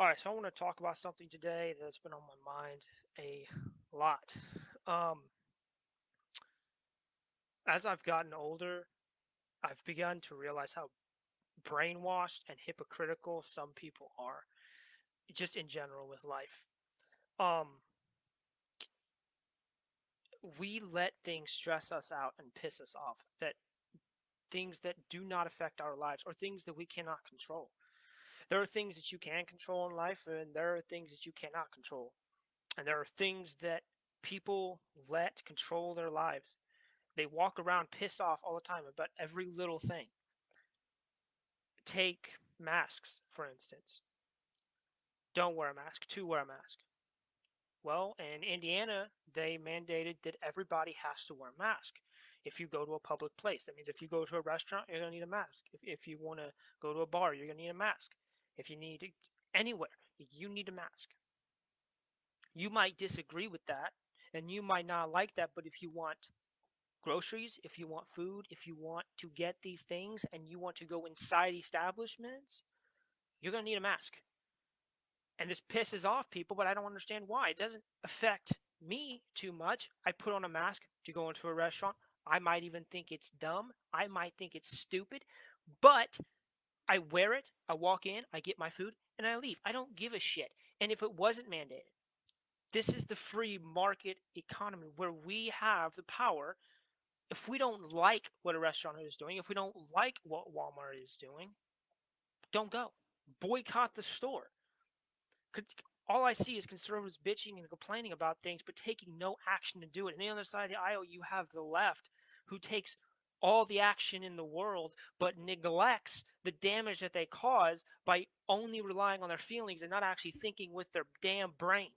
All right, so I want to talk about something today that's been on my mind a lot. Um, as I've gotten older, I've begun to realize how brainwashed and hypocritical some people are, just in general with life. Um, we let things stress us out and piss us off, that things that do not affect our lives or things that we cannot control. There are things that you can control in life, and there are things that you cannot control. And there are things that people let control their lives. They walk around pissed off all the time about every little thing. Take masks, for instance. Don't wear a mask, to wear a mask. Well, in Indiana, they mandated that everybody has to wear a mask if you go to a public place. That means if you go to a restaurant, you're going to need a mask. If you want to go to a bar, you're going to need a mask. If you need to, anywhere, you need a mask. You might disagree with that, and you might not like that, but if you want groceries, if you want food, if you want to get these things and you want to go inside establishments, you're going to need a mask. And this pisses off people, but I don't understand why. It doesn't affect me too much. I put on a mask to go into a restaurant. I might even think it's dumb. I might think it's stupid, but I wear it. I walk in, I get my food, and I leave. I don't give a shit. And if it wasn't mandated, this is the free market economy where we have the power. If we don't like what a restaurant is doing, if we don't like what Walmart is doing, don't go. Boycott the store. All I see is conservatives bitching and complaining about things, but taking no action to do it. And on the other side of the aisle, you have the left, who takes all the action in the world, but neglects the damage that they cause by only relying on their feelings and not actually thinking with their damn brain.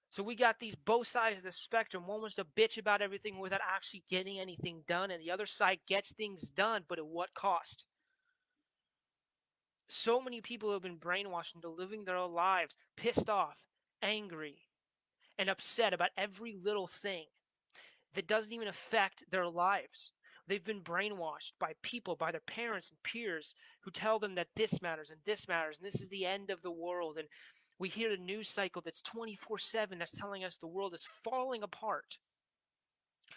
So we got these both sides of the spectrum. One wants to bitch about everything without actually getting anything done, and the other side gets things done, but at what cost? So many people have been brainwashed into living their lives pissed off, angry, and upset about every little thing that doesn't even affect their lives. They've been brainwashed by people, by their parents and peers who tell them that this matters and this matters and this is the end of the world. And we hear the news cycle that's 24/7 that's telling us the world is falling apart.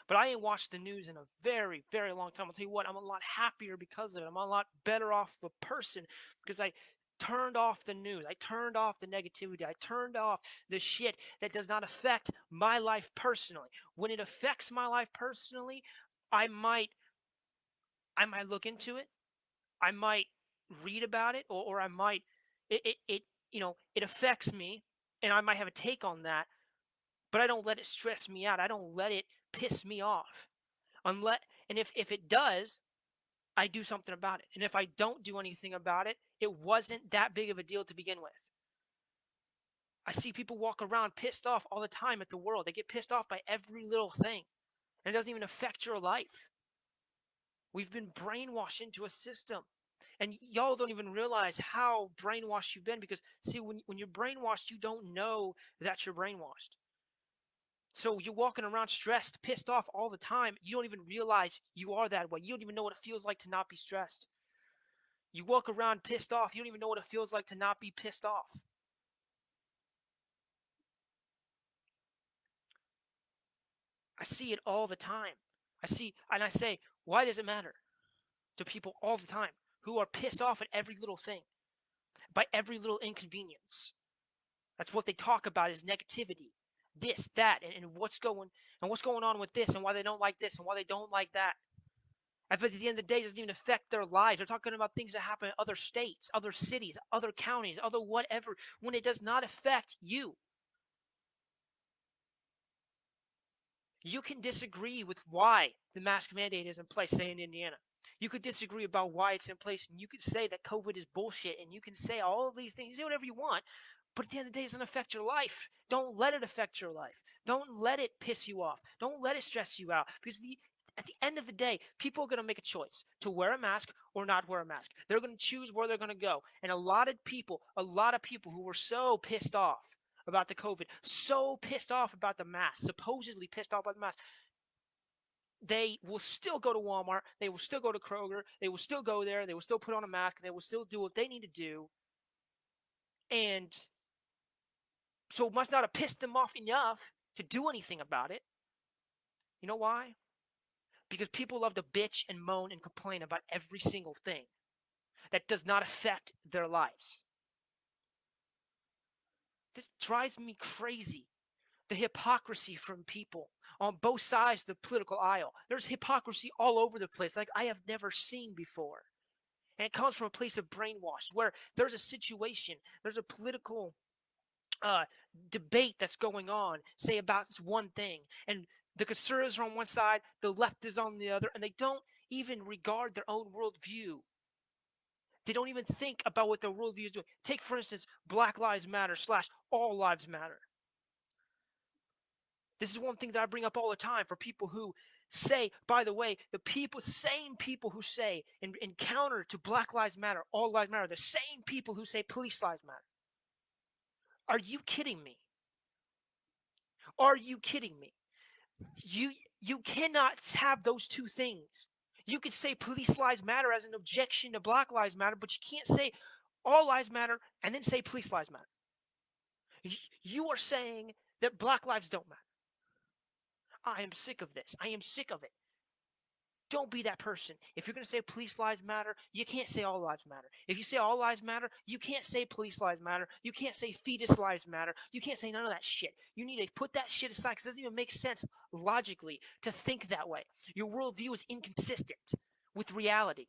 But I ain't watched the news in a very, very long time. I'll tell you what, I'm a lot happier because of it. I'm a lot better off of a person because I turned off the news. I turned off the negativity. I turned off the shit that does not affect my life personally. When it affects my life personally, I might I might look into it. I might read about it, or I might it affects me and I might have a take on that, but I don't let it stress me out. I don't let it piss me off. Unless, and if it does, I do something about it. And if I don't do anything about it, it wasn't that big of a deal to begin with. I see people walk around pissed off all the time at the world. They get pissed off by every little thing, and it doesn't even affect your life. We've been brainwashed into a system. And y'all don't even realize how brainwashed you've been because, see, when you're brainwashed, you don't know that you're brainwashed. So you're walking around stressed, pissed off all the time. You don't even realize you are that way. You don't even know what it feels like to not be stressed. You walk around pissed off. You don't even know what it feels like to not be pissed off. I see it all the time. I see, and I say, why does it matter to people all the time who are pissed off at every little thing, by every little inconvenience? That's what they talk about is negativity, this, that, and what's going on with this, and why they don't like this, and why they don't like that. But at the end of the day, it doesn't even affect their lives. They're talking about things that happen in other states, other cities, other counties, other whatever, when it does not affect you. You can disagree with why the mask mandate is in place, say in Indiana. You could disagree about why it's in place, and you could say that COVID is bullshit, and you can say all of these things, say whatever you want, but at the end of the day, it doesn't affect your life. Don't let it affect your life. Don't let it piss you off. Don't let it stress you out, because at the end of the day, people are going to make a choice to wear a mask or not wear a mask. They're going to choose where they're going to go. And a lot of people who were so pissed off about the COVID, so pissed off about the mask, supposedly pissed off about the mask, they will still go to Walmart, they will still go to Kroger, they will still go there, they will still put on a mask, they will still do what they need to do And so it must not have pissed them off enough to do anything about it. You know why? Because people love to bitch and moan and complain about every single thing that does not affect their lives. This drives me crazy. The hypocrisy from people on both sides of the political aisle. There's hypocrisy all over the place, like I have never seen before. And it comes from a place of brainwash where there's a situation, there's a political uh, debate that's going on, say about this one thing, and the conservatives are on one side, the left is on the other, and they don't even regard their own worldview. They don't even think about what their worldview is doing. Take, for instance, Black Lives Matter / All Lives Matter. This is one thing that I bring up all the time for people who say, by the way, same people who say in counter to Black Lives Matter, All Lives Matter, the same people who say police lives matter. Are you kidding me? Are you kidding me? You cannot have those two things. You could say police lives matter as an objection to Black Lives Matter, but you can't say all lives matter and then say police lives matter. You are saying that Black lives don't matter. I am sick of this. I am sick of it. Don't be that person. If you're going to say police lives matter, you can't say all lives matter. If you say all lives matter, you can't say police lives matter. You can't say fetus lives matter. You can't say none of that shit. You need to put that shit aside because it doesn't even make sense logically to think that way. Your worldview is inconsistent with reality.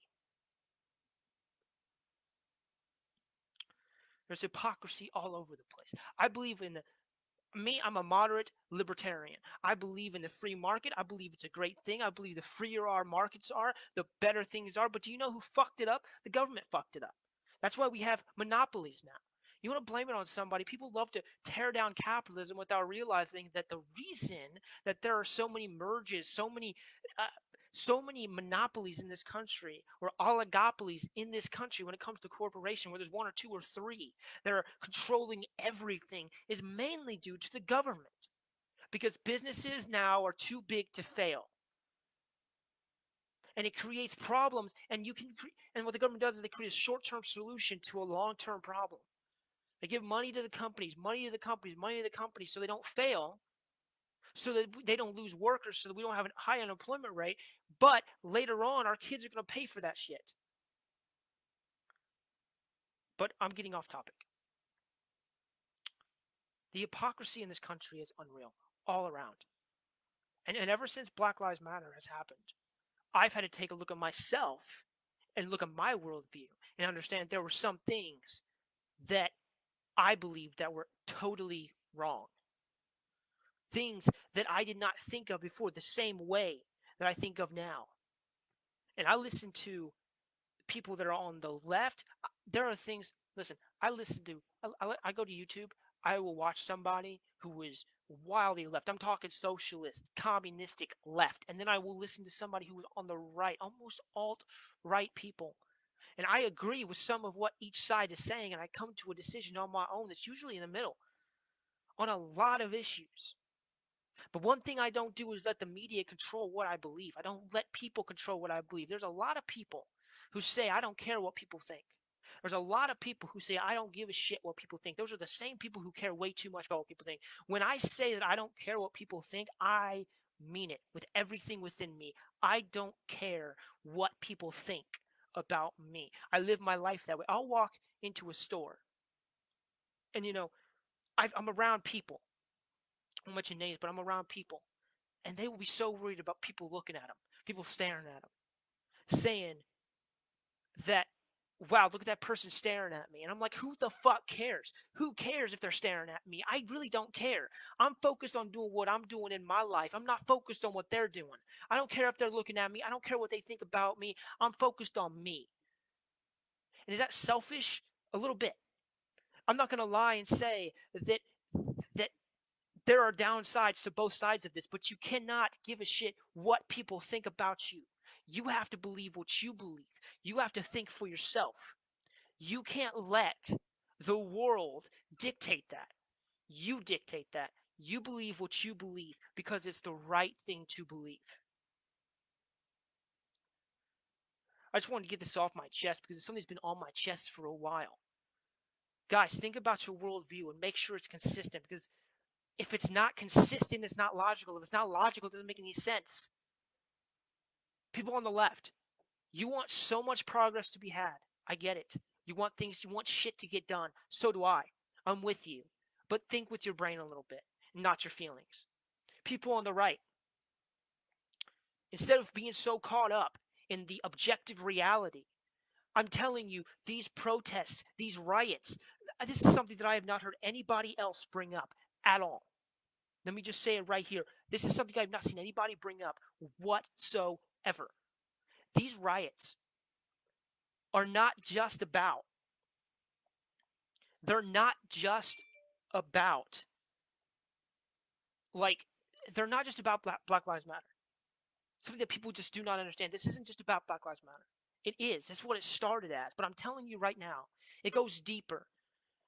There's hypocrisy all over the place. I believe in I'm a moderate libertarian. I believe in the free market. I believe it's a great thing. I believe the freer our markets are, the better things are. But do you know who fucked it up? The government fucked it up. That's why we have monopolies now. You want to blame it on somebody. People love to tear down capitalism without realizing that the reason that there are so many merges, uh, so many monopolies in this country, or oligopolies in this country when it comes to corporation, where there's one or two or three that are controlling everything, is mainly due to the government. Because businesses now are too big to fail. And it creates problems, and and what the government does is they create a short-term solution to a long-term problem. They give money to the companies, money to the companies, money to the companies so they don't fail, so that they don't lose workers, so that we don't have a high unemployment rate. But later on, our kids are going to pay for that shit. But I'm getting off topic. The hypocrisy in this country is unreal, all around. And ever since Black Lives Matter has happened, I've had to take a look at myself and look at my worldview and understand there were some things that I believed that were totally wrong. Things that I did not think of before the same way that I think of now. And I listen to people that are on the left. There are things, listen, I go to YouTube. I will watch somebody who is wildly left. I'm talking socialist, communistic left. And then I will listen to somebody who's on the right, almost alt-right people. And I agree with some of what each side is saying, and I come to a decision on my own that's usually in the middle on a lot of issues. But one thing I don't do is let the media control what I believe. I don't let people control what I believe. There's a lot of people who say, I don't care what people think. There's a lot of people who say, I don't give a shit what people think. Those are the same people who care way too much about what people think. When I say that I don't care what people think, I mean it with everything within me. I don't care what people think about me. I live my life that way. I'll walk into a store and, I'm around people. I won't mention names, but I'm around people. And they will be so worried about people looking at them, people staring at them, saying that, wow, look at that person staring at me. And I'm like, who the fuck cares? Who cares if they're staring at me? I really don't care. I'm focused on doing what I'm doing in my life. I'm not focused on what they're doing. I don't care if they're looking at me. I don't care what they think about me. I'm focused on me. And is that selfish? A little bit. I'm not going to lie and say that there are downsides to both sides of this, but you cannot give a shit what people think about you. You have to believe what you believe. You have to think for yourself. You can't let the world dictate that. You dictate that. You believe what you believe because it's the right thing to believe. I just wanted to get this off my chest because it's something that's been on my chest for a while. Guys, think about your worldview and make sure it's consistent, because if it's not consistent, it's not logical. If it's not logical, it doesn't make any sense. People on the left, you want so much progress to be had. I get it. You want things, you want shit to get done. So do I. I'm with you. But think with your brain a little bit, not your feelings. People on the right, instead of being so caught up in the objective reality, I'm telling you, these protests, these riots, this is something that I have not heard anybody else bring up at all. Let me just say it right here. This is something I've not seen anybody bring up whatsoever. These riots are not just about, they're not just about, like, they're not just about Black Lives Matter. Something that people just do not understand. This isn't just about Black Lives Matter. It is. That's what it started as. But I'm telling you right now, it goes deeper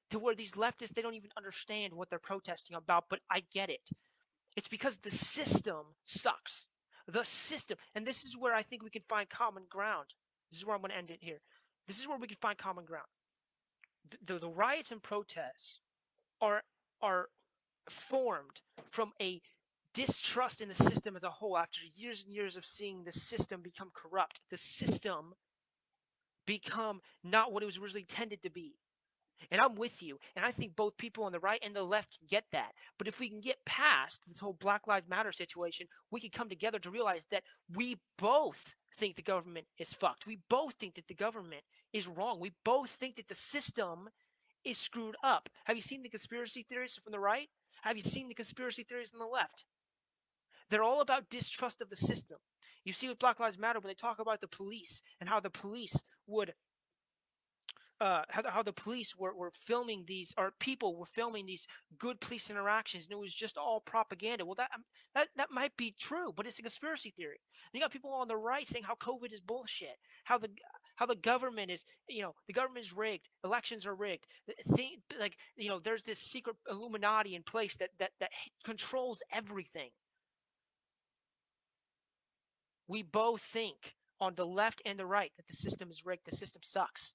to where these leftists, they don't even understand what they're protesting about, but I get it. It's because the system sucks. The system. And this is where I think we can find common ground. This is where I'm going to end it here. This is where we can find common ground. The riots and protests are formed from a distrust in the system as a whole after years and years of seeing the system become corrupt, the system become not what it was originally intended to be. And I'm with you. And I think both people on the right and the left can get that. But if we can get past this whole Black Lives Matter situation, we can come together to realize that we both think the government is fucked. We both think that the government is wrong. We both think that the system is screwed up. Have you seen the conspiracy theories from the right? Have you seen the conspiracy theories on the left? They're all about distrust of the system. You see with Black Lives Matter when they talk about the police and how the police would how the police were filming these, or people were filming these good police interactions, and it was just all propaganda. Well, that might be true, but it's a conspiracy theory. And you got people on the right saying how COVID is bullshit, how the government is, the government is rigged, elections are rigged. There's this secret Illuminati in place that controls everything. We both think on the left and the right that the system is rigged, the system sucks.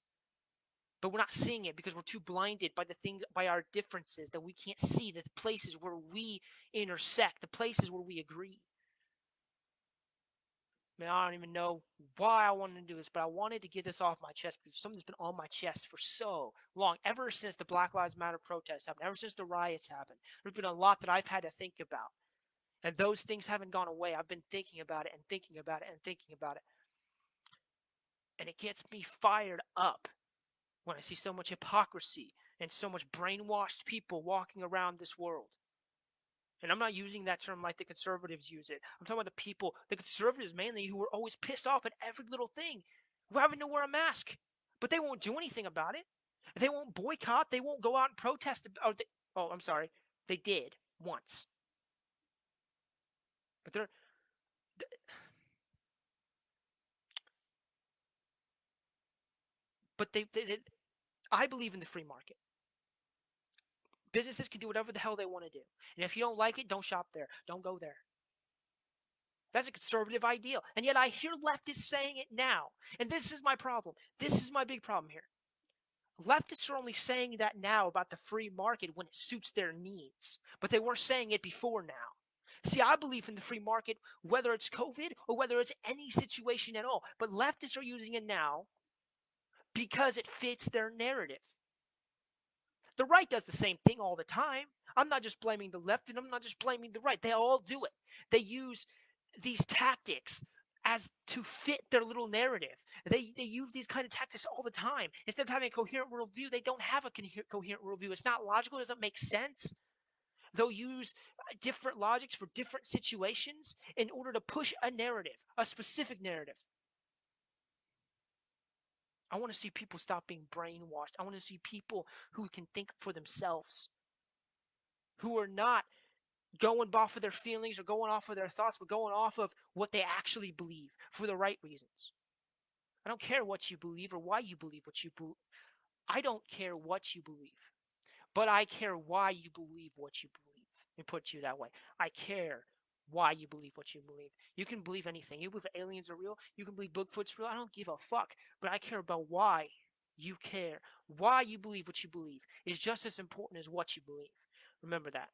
But we're not seeing it because we're too blinded by the things, by our differences, that we can't see the places where we intersect, the places where we agree. Man, I don't even know why I wanted to do this, but I wanted to get this off my chest because something's been on my chest for so long, ever since the Black Lives Matter protests happened, ever since the riots happened. There's been a lot that I've had to think about. And those things haven't gone away. I've been thinking about it and thinking about it and thinking about it. And it gets me fired up when I see so much hypocrisy and so much brainwashed people walking around this world. And I'm not using that term like the conservatives use it. I'm talking about the conservatives mainly, who are always pissed off at every little thing, who are having to wear a mask, but they won't do anything about it. They won't boycott. They won't go out and protest. I'm sorry. They did once. But I believe in the free market. Businesses can do whatever the hell they want to do. And if you don't like it, don't shop there. Don't go there. That's a conservative ideal. And yet I hear leftists saying it now. And this is my problem. This is my big problem here. Leftists are only saying that now about the free market when it suits their needs. But they weren't saying it before now. See, I believe in the free market, whether it's COVID or whether it's any situation at all. But leftists are using it now because it fits their narrative. The right does the same thing all the time. I'm not just blaming the left, and I'm not just blaming the right. They all do it. They use these tactics as to fit their little narrative. They use these kind of tactics all the time. Instead of having a coherent worldview, they don't have a coherent worldview. It's not logical. It doesn't make sense. They'll use different logics for different situations in order to push a narrative, a specific narrative. I want to see people stop being brainwashed. I want to see people who can think for themselves, who are not going off of their feelings or going off of their thoughts, but going off of what they actually believe for the right reasons. I don't care what you believe or why you believe what you believe. I don't care what you believe, but I care why you believe what you believe. Let me put it to you that way. I care why you believe what you believe. You can believe anything. You believe aliens are real. You can believe Bigfoot's real. I don't give a fuck, but I care about why You care. Why you believe what you believe is just as important as what you believe. Remember that.